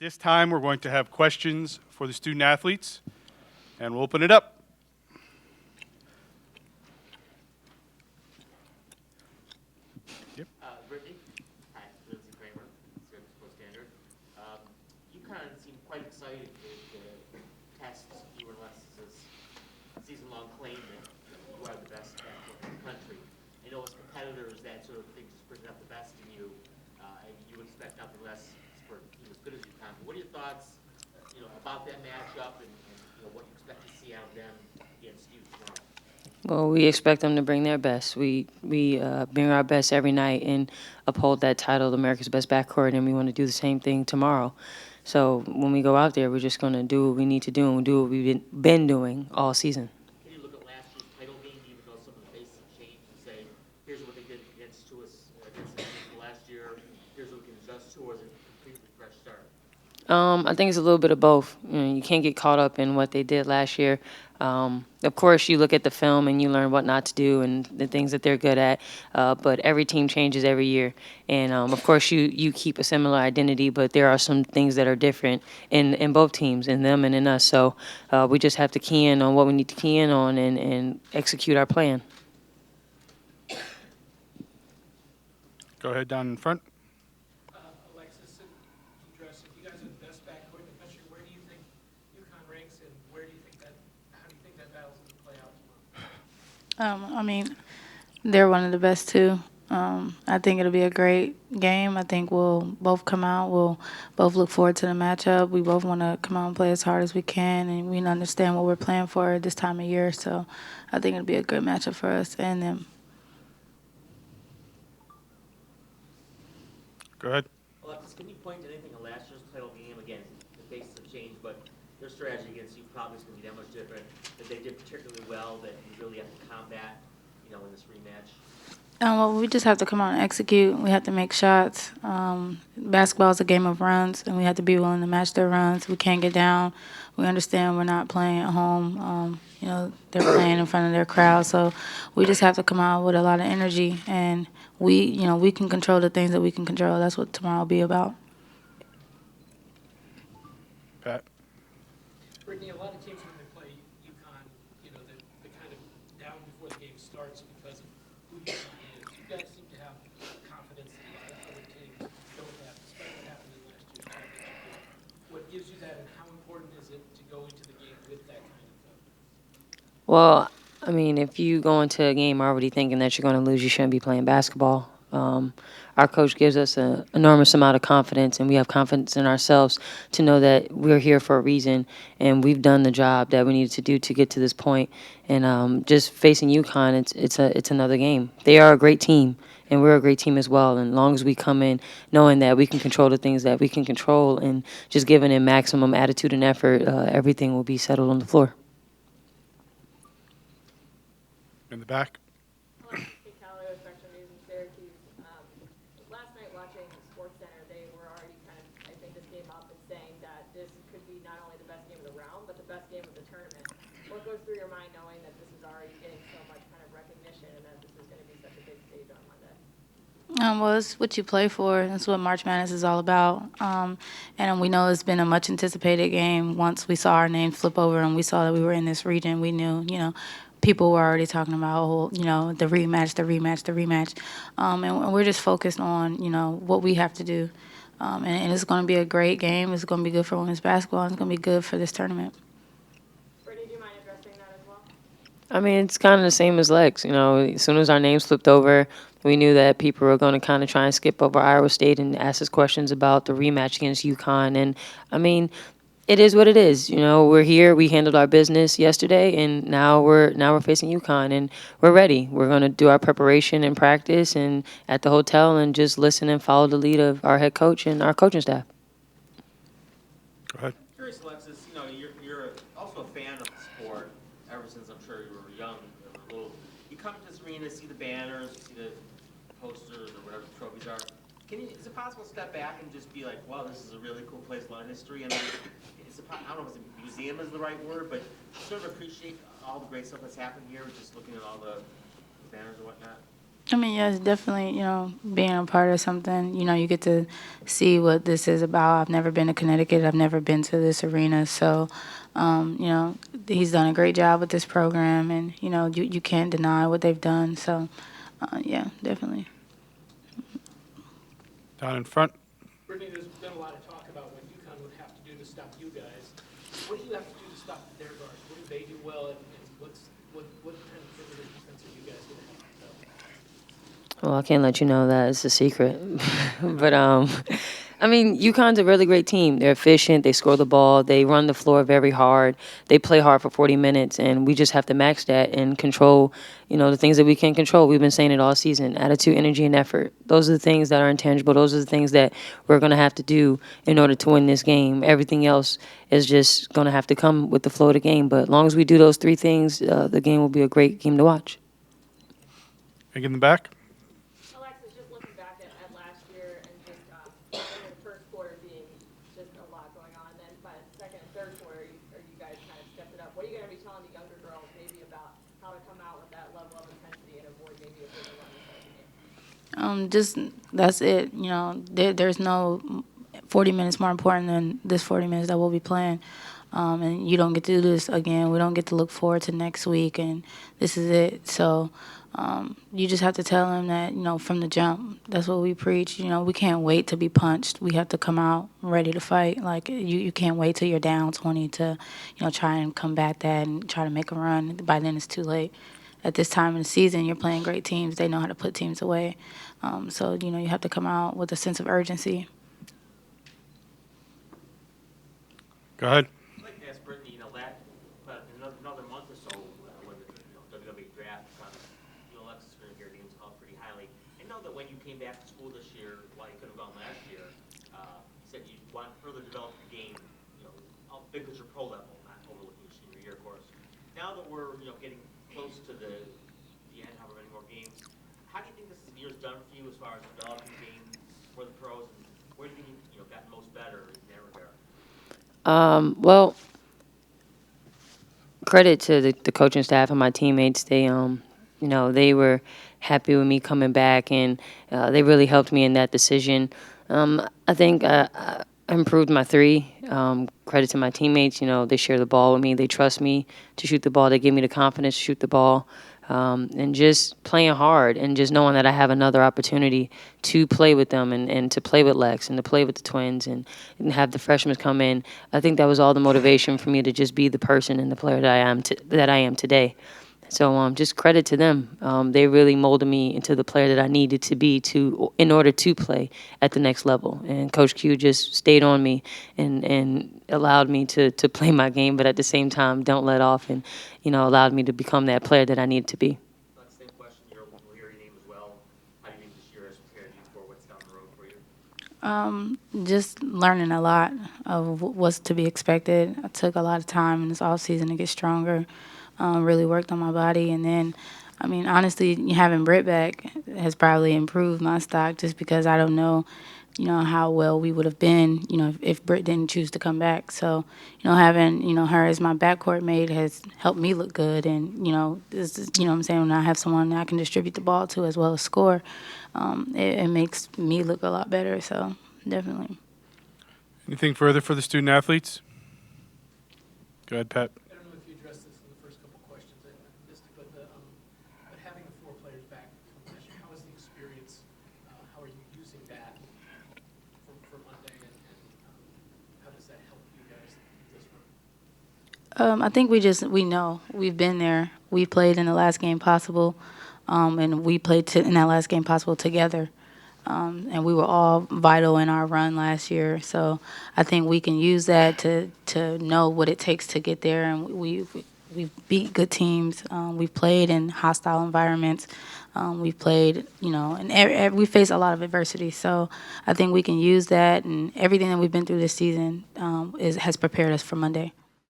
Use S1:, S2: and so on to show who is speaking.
S1: this time, we're going to have questions for the student athletes, and we'll open it up. Yep.
S2: Brittany? Hi, Lindsay Kramer, Syracuse Post-Standard. UConn seemed quite excited with the tests you and Alexis's season-long claim that you are the best backcourt in the country. I know as competitors, that sort of thing just brings out the best in you, and you expect nothing less for a team as good as UConn. But what are your thoughts, about that matchup and what you expect to see out of them against you tomorrow?
S3: Well, we expect them to bring their best. We bring our best every night and uphold that title, America's Best Backcourt, and we want to do the same thing tomorrow. So when we go out there, we're just going to do what we need to do and do what we've been doing all season.
S2: Can you look at last year's title game, even though some of the faces have changed, and say, here's what they did against us last year, here's what we can adjust to, or is it a completely fresh start?
S3: I think it's a little bit of both. You can't get caught up in what they did last year. Of course, you look at the film and you learn what not to do and the things that they're good at. But every team changes every year. And, of course, you keep a similar identity, but there are some things that are different in both teams, in them and in us. So we just have to key in on what we need to key in on and execute our plan.
S1: Go ahead down in front.
S4: Alexis and Dress, if you guys are the best backcourt in the country, where do you think UConn ranks, and how do you think that battle's going to play out tomorrow?
S5: They're one of the best too. I think it'll be a great game. I think we'll both come out. We'll both look forward to the matchup. We both want to come out and play as hard as we can, and we understand what we're playing for this time of year. So I think it'll be a good matchup for us and them.
S1: Go ahead.
S2: Alexis, can you point to anything in last year's title game? Again, the faces have changed, but their strategy against you probably is going to be that much different, that they did particularly well, that you really have to combat, in this rematch?
S5: Well, we just have to come out and execute. We have to make shots. Basketball is a game of runs, and we have to be willing to match their runs. We can't get down. We understand we're not playing at home. They're playing in front of their crowd, so we just have to come out with a lot of energy, and we can control the things that we can control. That's what tomorrow will be about.
S1: Pat.
S4: Brittany, a lot of teams when they play UConn, they kind of down before the game starts because of who UConn is. You guys seem to have confidence that a lot of other teams don't have, despite what happened in last year's championship. What gives you that, and how important is it to go into the game with that kind of
S3: Well, if you go into a game already thinking that you're going to lose, you shouldn't be playing basketball. Our coach gives us an enormous amount of confidence, and we have confidence in ourselves to know that we're here for a reason, and we've done the job that we needed to do to get to this point. And just facing UConn, it's another game. They are a great team, and we're a great team as well. And as long as we come in knowing that we can control the things that we can control and just giving it maximum attitude and effort, everything will be settled on the floor.
S1: In the back.
S6: Hey, Callie, with Spectrum News in Syracuse. Last night watching SportsCenter, they were already kind of, I think, this game up and saying that this could be not only the best game of the round, but the best game of the tournament. What goes through your mind knowing that this is already getting so much kind of recognition and that this is going to be such a big stage on Monday?
S5: Well, it's what you play for. That's what March Madness is all about. And we know it's been a much anticipated game. Once we saw our name flip over and we saw that we were in this region, we knew, people were already talking about, the rematch. And we're just focused on, what we have to do. And it's going to be a great game. It's going to be good for women's basketball. It's going to be good for this tournament.
S6: Brittany, do you mind addressing that as well?
S3: It's kind of the same as Lex. As soon as our names flipped over, we knew that people were going to kind of try and skip over Iowa State and ask us questions about the rematch against UConn. And, it is what it is. We're here. We handled our business yesterday, and now we're facing UConn, and we're ready. We're going to do our preparation and practice and at the hotel and just listen and follow the lead of our head coach and our coaching staff.
S1: Go ahead.
S2: Curious, Alexis, you're also a fan of the sport ever since I'm sure you were young. You come to this arena, see the banners, see the posters or whatever the trophies are. Is it possible to step back and just be like, wow, this is a really cool place, a lot of history? I don't know if a museum is the right word, but sort of appreciate all the great stuff that's happened here, just looking at all the banners and whatnot.
S5: I mean, yes, definitely, being a part of something, you get to see what this is about. I've never been to Connecticut. I've never been to this arena. So, he's done a great job with this program, and, you can't deny what they've done. So, yeah, definitely.
S1: Down in front.
S4: Brittany, there's been a lot of talk about what UConn would have to do to stop you guys. What do you have to do to stop their guards? What do they do well, and what kind of perimeter defense are you guys going to have to go?
S3: Well, I can't let you know that it's a secret. But I mean, UConn's a really great team. They're efficient. They score the ball. They run the floor very hard. They play hard for 40 minutes, and we just have to match that and control, the things that we can control. We've been saying it all season: attitude, energy, and effort. Those are the things that are intangible. Those are the things that we're going to have to do in order to win this game. Everything else is just going to have to come with the flow of the game. But as long as we do those three things, the game will be a great game to watch.
S1: Big in the back.
S6: Alexis, just looking back at last year and just in the first quarter being just a lot going on, then by the second and third quarter, you guys kind of stepped it up. What are you going to be telling the younger girls maybe about how to come out with that level of intensity and avoid maybe a bigger run in the game?
S5: Just that's it. There's no 40 minutes more important than this 40 minutes that we'll be playing. And you don't get to do this again. We don't get to look forward to next week, and this is it. So you just have to tell them that, from the jump, that's what we preach. We can't wait to be punched. We have to come out ready to fight. Like, you can't wait till you're down 20 to, try and combat that and try to make a run. By then it's too late. At this time in the season, you're playing great teams. They know how to put teams away. So, you have to come out with a sense of urgency.
S1: Go ahead.
S2: I'd like to ask Brittany, that another month or so, when the WWE draft comes, Alexis is going to hear your names called pretty highly. I know that when you came back to school this year, while you could have gone last year, you said you want to further develop your game, how big was your pro level, not overlooking your senior year, of course. Now that we're, getting close to the end, however many more games, how do you think this year's done for you as far as developing the game for the pros, and where do you think you've gotten most better in that regard?
S3: Well, credit to the coaching staff and my teammates. They, they were happy with me coming back, and they really helped me in that decision. I think I improved my three. Credit to my teammates. They share the ball with me. They trust me to shoot the ball. They give me the confidence to shoot the ball. And just playing hard and just knowing that I have another opportunity to play with them and to play with Lex and to play with the twins and have the freshmen come in. I think that was all the motivation for me to just be the person and the player that I am today. So just credit to them. They really molded me into the player that I needed to be in order to play at the next level. And Coach Q just stayed on me and allowed me to play my game, but at the same time, don't let off and, allowed me to become that player that I needed to be.
S2: That's the same question. We'll hear your name as well. How do you think this year has prepared you for what's down the road for you?
S5: Just learning a lot of what's to be expected. I took a lot of time in this off season to get stronger. Really worked on my body, and then, honestly, having Britt back has probably improved my stock just because I don't know, how well we would have been, if Britt didn't choose to come back. So, having, her as my backcourt mate has helped me look good, and, this is, what I'm saying, when I have someone that I can distribute the ball to as well as score, it makes me look a lot better, so definitely.
S1: Anything further for the student athletes? Go ahead, Pat.
S4: I don't know if you addressed this in the first couple of questions, I missed it, but having the 4 players back from last year, how was the experience? How are you using that for Monday, and how does that help you guys this run?
S5: I think we know. We've been there. We played in the last game possible, and we played in that last game possible together. And we were all vital in our run last year. So I think we can use that to know what it takes to get there. And we beat good teams. We've played in hostile environments. We've played, and we face a lot of adversity. So I think we can use that, and everything that we've been through this season has prepared us for Monday.